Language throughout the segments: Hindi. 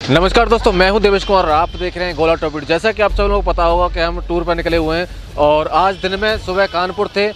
नमस्कार दोस्तों, मैं हूं देवेश कुमार और आप देख रहे हैं गोला टॉपिक। जैसा कि आप सब लोगों को पता होगा कि हम टूर पर निकले हुए हैं और आज दिन में सुबह कानपुर थे।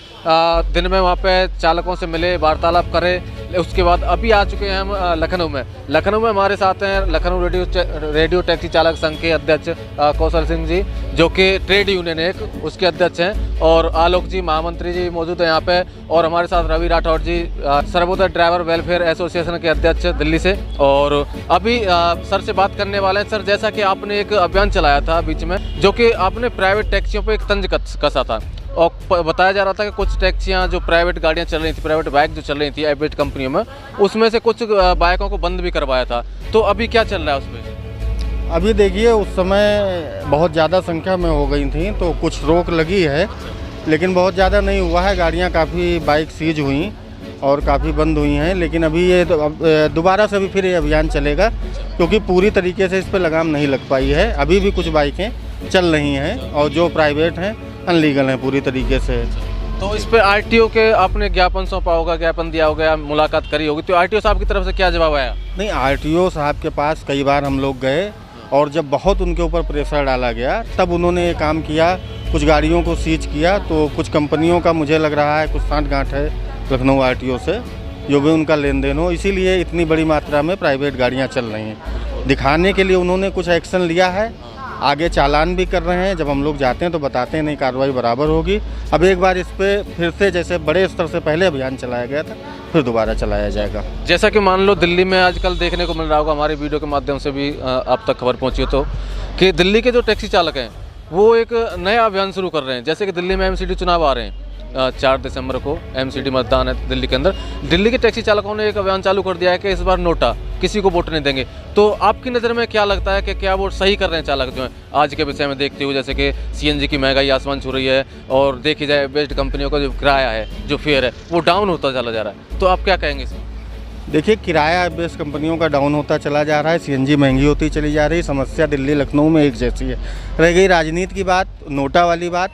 दिन में वहां पे चालकों से मिले, वार्तालाप करें। उसके बाद अभी आ चुके हैं हम लखनऊ में। लखनऊ में हमारे साथ हैं लखनऊ रेडियो टैक्सी चालक संघ के अध्यक्ष कौशल सिंह जी, जो कि ट्रेड यूनियन एक उसके अध्यक्ष हैं, और आलोक जी महामंत्री जी मौजूद हैं यहाँ पे, और हमारे साथ रवि राठौर जी सर्वोदय ड्राइवर वेलफेयर एसोसिएशन के अध्यक्ष दिल्ली से। और अभी सर से बात करने वाले हैं। सर, जैसा कि आपने एक अभियान चलाया था बीच में, जो कि आपने प्राइवेट टैक्सियों पर एक तंज कसा था, और बताया जा रहा था कि कुछ टैक्सियां जो प्राइवेट गाड़ियां चल रही थी, प्राइवेट बाइक जो चल रही थी प्राइवेट कंपनियों में, उसमें से कुछ बाइकों को बंद भी करवाया था। तो अभी क्या चल रहा है उसमें? अभी देखिए, उस समय बहुत ज़्यादा संख्या में हो गई थी तो कुछ रोक लगी है, लेकिन बहुत ज़्यादा नहीं हुआ है। गाड़ियां काफ़ी बाइक सीज हुई और काफ़ी बंद हुई हैं, लेकिन अभी ये दोबारा से भी फिर ये अभियान चलेगा, क्योंकि पूरी तरीके से इस पर लगाम नहीं लग पाई है। अभी भी कुछ बाइकें चल रही हैं और जो प्राइवेट हैं अनलीगल हैं पूरी तरीके से। तो इस पे आरटीओ के आपने ज्ञापन सौंपा होगा, ज्ञापन दिया होगा, मुलाकात करी होगी, तो आरटीओ साहब की तरफ से क्या जवाब आया? नहीं, आरटीओ साहब के पास कई बार हम लोग गए और जब बहुत उनके ऊपर प्रेशर डाला गया तब उन्होंने ये काम किया, कुछ गाड़ियों को सीज किया। तो कुछ कंपनियों का मुझे लग रहा है कुछ सांठ-गांठ है लखनऊ आरटीओ से, जो भी उनका लेन देन हो, इसीलिए इतनी बड़ी मात्रा में प्राइवेट गाड़ियाँ चल रही हैं। दिखाने के लिए उन्होंने कुछ एक्शन लिया है, आगे चालान भी कर रहे हैं। जब हम लोग जाते हैं तो बताते हैं नहीं, कार्रवाई बराबर होगी। अब एक बार इस पे फिर से, जैसे बड़े स्तर से पहले अभियान चलाया गया था, फिर दोबारा चलाया जाएगा। जैसा कि मान लो दिल्ली में आजकल देखने को मिल रहा होगा, हमारे वीडियो के माध्यम से भी आप तक खबर पहुंची हो, तो कि दिल्ली के जो टैक्सी चालक हैं वो एक नया अभियान शुरू कर रहे हैं। जैसे कि दिल्ली में एमसीडी चुनाव आ रहे हैं, 4 दिसंबर को एमसीडी मतदान है दिल्ली के अंदर। दिल्ली के टैक्सी चालकों ने एक अभियान चालू कर दिया है कि इस बार नोटा, किसी को वोट नहीं देंगे। तो आपकी नज़र में क्या लगता है कि क्या वो सही कर रहे हैं चालक जो हैं आज के विषय में देखते हुए? जैसे कि सीएनजी की महंगाई आसमान छू रही है, और देखी जाए बेस्ट कंपनियों का जो किराया है, जो फेयर है, वो डाउन होता चला जा रहा है। तो आप क्या कहेंगे इसमें? देखिए, किराया बेस कंपनियों का डाउन होता चला जा रहा है, सीएनजी महंगी होती चली जा रही है। समस्या दिल्ली लखनऊ में एक जैसी है। रह गई राजनीति की बात, नोटा वाली बात,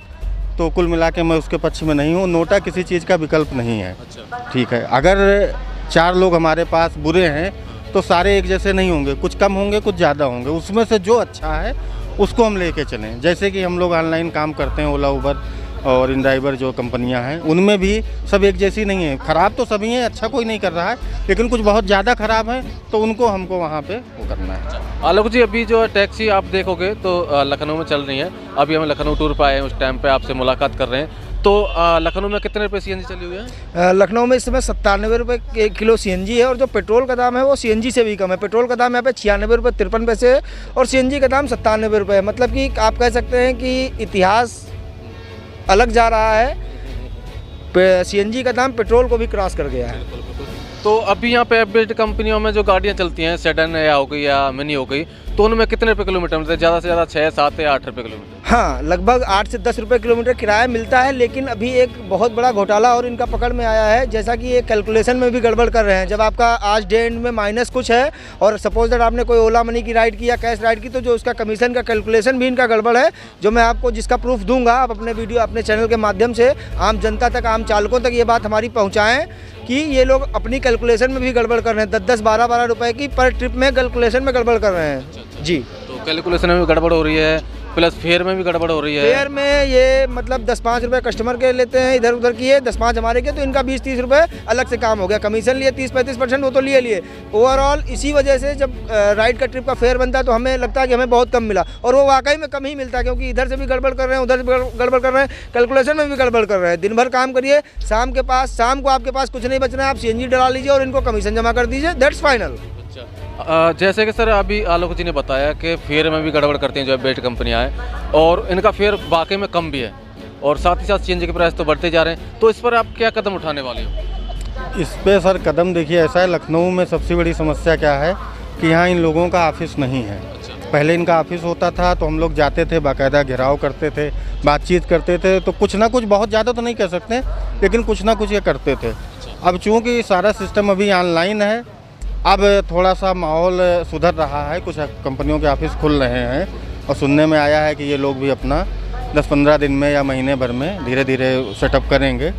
तो कुल मिला के मैं उसके पक्ष में नहीं हूँ। नोटा किसी चीज़ का विकल्प नहीं है। ठीक है, अगर 4 लोग हमारे पास बुरे हैं तो सारे एक जैसे नहीं होंगे, कुछ कम होंगे, कुछ ज़्यादा होंगे। उसमें से जो अच्छा है उसको हम लेके चलें। जैसे कि हम लोग ऑनलाइन काम करते हैं, ओला, उबर और इन ड्राइवर जो कंपनियां हैं, उनमें भी सब एक जैसी नहीं है। ख़राब तो सभी हैं, अच्छा कोई नहीं कर रहा है, लेकिन कुछ बहुत ज़्यादा ख़राब है तो उनको हमको वहाँ पे वो करना है। आलोक जी, अभी जो टैक्सी आप देखोगे तो लखनऊ में चल रही है। अभी हम लखनऊ टूर पर आए हैं, उस टाइम पे आपसे मुलाकात कर रहे हैं। तो लखनऊ में कितने रुपये सीएनजी चली हुई है? लखनऊ में इस समय 97 रुपये किलो सीएनजी है, और जो पेट्रोल का दाम है वो सीएनजी से भी कम है। पेट्रोल का दाम यहाँ पे 96 रुपये 53 पैसे है, और सीएनजी का दाम 97 रुपये है। मतलब कि आप कह सकते हैं कि इतिहास अलग जा रहा है। सीएनजी का दाम पेट्रोल को भी क्रॉस कर गया है। तो अभी यहाँ पे बेस्ड कंपनियों में जो गाड़ियाँ चलती हैं, सेडन या हो गई या मिनी हो गई, तो उनमें कितने रुपये किलोमीटर मिलते हैं? ज़्यादा से ज़्यादा 6, 7 या 8 रुपये किलोमीटर? हाँ, लगभग 8 से 10 रुपये किलोमीटर किराया मिलता है। लेकिन अभी एक बहुत बड़ा घोटाला और इनका पकड़ में आया है, जैसा कि ये कैलकुलेशन में भी गड़बड़ कर रहे हैं। जब आपका आज डे एंड में माइनस कुछ है और सपोज दैट आपने कोई ओला मनी की राइड की या कैश राइड की, तो जो उसका कमीशन का कैलकुलेशन भी इनका गड़बड़ है, जो मैं आपको जिसका प्रूफ दूंगा। आप अपने वीडियो, अपने चैनल के माध्यम से आम जनता तक, आम चालकों तक ये बात हमारी पहुँचाएँ कि ये लोग अपनी कैलकुलेशन में भी गड़बड़ कर रहे हैं। 10-10, 12-12 रुपए की पर ट्रिप में कैलकुलेशन में गड़बड़ कर रहे हैं जी। तो कैलकुलेशन में भी गड़बड़ हो रही है, प्लस फेयर में भी गड़बड़ हो रही है। फेयर में ये मतलब 10-5 रुपये कस्टमर के लेते हैं, इधर उधर किए 10-5 हमारे के, तो इनका 20-30 रुपये अलग से काम हो गया। कमीशन लिए 30-35%, वो तो लिए ओवरऑल। इसी वजह से जब राइड का ट्रिप का फेयर बनता है तो हमें लगता है कि हमें बहुत कम मिला, और वो वाकई में कम ही मिलता है, क्योंकि इधर से भी गड़बड़ कर रहे हैं, उधर से गड़बड़ कर रहे हैं, कैलकुलेशन में भी गड़बड़ कर रहे हैं। दिन भर काम करिए, शाम को आपके पास कुछ नहीं बच रहा है, आप सीएनजी डला लीजिए और इनको कमीशन जमा कर दीजिए, दैट्स फाइनल। जैसे कि सर अभी आलोक जी ने बताया कि फेयर में भी गड़बड़ करती हैं जो बेस्ट कंपनियां हैं, और इनका फेयर वाकई में कम भी है, और साथ ही साथ सीएनजी के प्राइस तो बढ़ते जा रहे हैं। तो इस पर आप क्या कदम उठाने वाले हो? इस पे सर कदम देखिए, ऐसा है, लखनऊ में सबसे बड़ी समस्या क्या है कि यहाँ इन लोगों का ऑफिस नहीं है। पहले इनका ऑफिस होता था तो हम लोग जाते थे, बाकायदा घेराव करते थे, बातचीत करते थे, तो कुछ ना कुछ, बहुत ज़्यादा तो नहीं कह सकते, लेकिन कुछ ना कुछ ये करते थे। अब चूँकि सारा सिस्टम अभी ऑनलाइन है, अब थोड़ा सा माहौल सुधर रहा है, कुछ कंपनियों के ऑफिस खुल रहे हैं, और सुनने में आया है कि ये लोग भी अपना 10-15 दिन में या महीने भर में धीरे धीरे सेटअप करेंगे।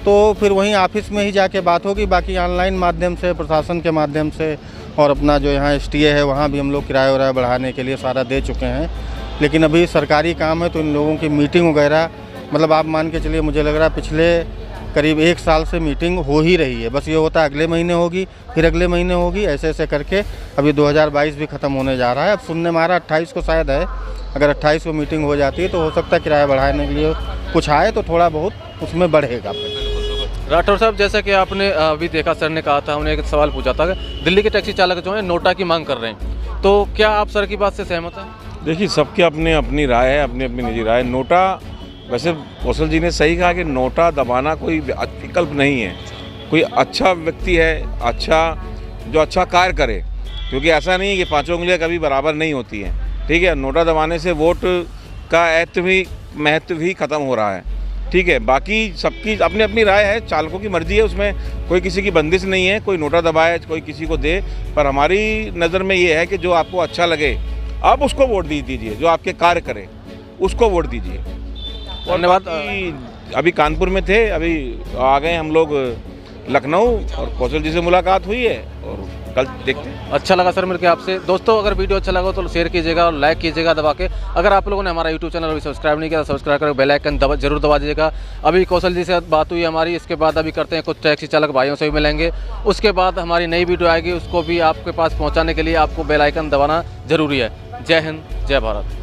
तो फिर वहीं ऑफिस में ही जाके बात होगी। बाकी ऑनलाइन माध्यम से, प्रशासन के माध्यम से और अपना जो यहाँ STA है वहाँ भी हम लोग किराया वराया बढ़ाने के लिए सारा दे चुके हैं। लेकिन अभी सरकारी काम है तो इन लोगों की मीटिंग वगैरह, मतलब आप मान के चलिए, मुझे लग रहा है पिछले करीब 1 साल से मीटिंग हो ही रही है। बस ये होता है अगले महीने होगी, फिर अगले महीने होगी, ऐसे ऐसे करके अभी 2022 भी ख़त्म होने जा रहा है। अब सुनने में आ रहा 28 को शायद है, अगर 28 को मीटिंग हो जाती है तो हो सकता है किराया बढ़ाने के लिए कुछ आए तो थोड़ा बहुत उसमें बढ़ेगा। राठौर साहब, जैसा कि आपने अभी देखा, सर ने कहा था, हमने एक सवाल पूछा था कि दिल्ली के टैक्सी चालक जो हैं नोटा की मांग कर रहे हैं, तो क्या आप सर की बात से सहमत हैं? देखिए, सबके अपने अपनी राय है, अपनी अपनी निजी राय। नोटा, वैसे कौशल जी ने सही कहा कि नोटा दबाना कोई विकल्प नहीं है। कोई अच्छा व्यक्ति है, जो अच्छा कार्य करे, क्योंकि ऐसा नहीं है कि पांचों उंगलियां कभी बराबर नहीं होती हैं। ठीक है, नोटा दबाने से वोट का महत्व भी ख़त्म हो रहा है। ठीक है, बाकी सबकी अपनी अपनी राय है, चालकों की मर्जी है, उसमें कोई किसी की बंदिश नहीं है, कोई नोटा दबाए कोई किसी को दे। पर हमारी नज़र में ये है कि जो आपको अच्छा लगे आप उसको वोट दीजिए, जो आपके कार्य करे उसको वोट दीजिए। धन्यवाद। अभी कानपुर में थे, अभी आ गए हम लोग लखनऊ, और कौशल जी से मुलाकात हुई है और कल देखते हैं। अच्छा लगा सर मिलकर आपसे। दोस्तों, अगर वीडियो अच्छा लगा तो शेयर कीजिएगा और लाइक कीजिएगा दबा के। अगर आप लोगों ने हमारा यूट्यूब चैनल अभी सब्सक्राइब नहीं किया तो सब्सक्राइब करके बेल आइकन जरूर दबा दीजिएगा। अभी कौशल जी से बात हुई हमारी, इसके बाद अभी करते हैं, कुछ टैक्सी चालक भाइयों से भी मिलेंगे। उसके बाद हमारी नई वीडियो आएगी, उसको भी आपके पास पहुँचाने के लिए आपको बेल आइकन दबाना जरूरी है। जय हिंद, जय भारत।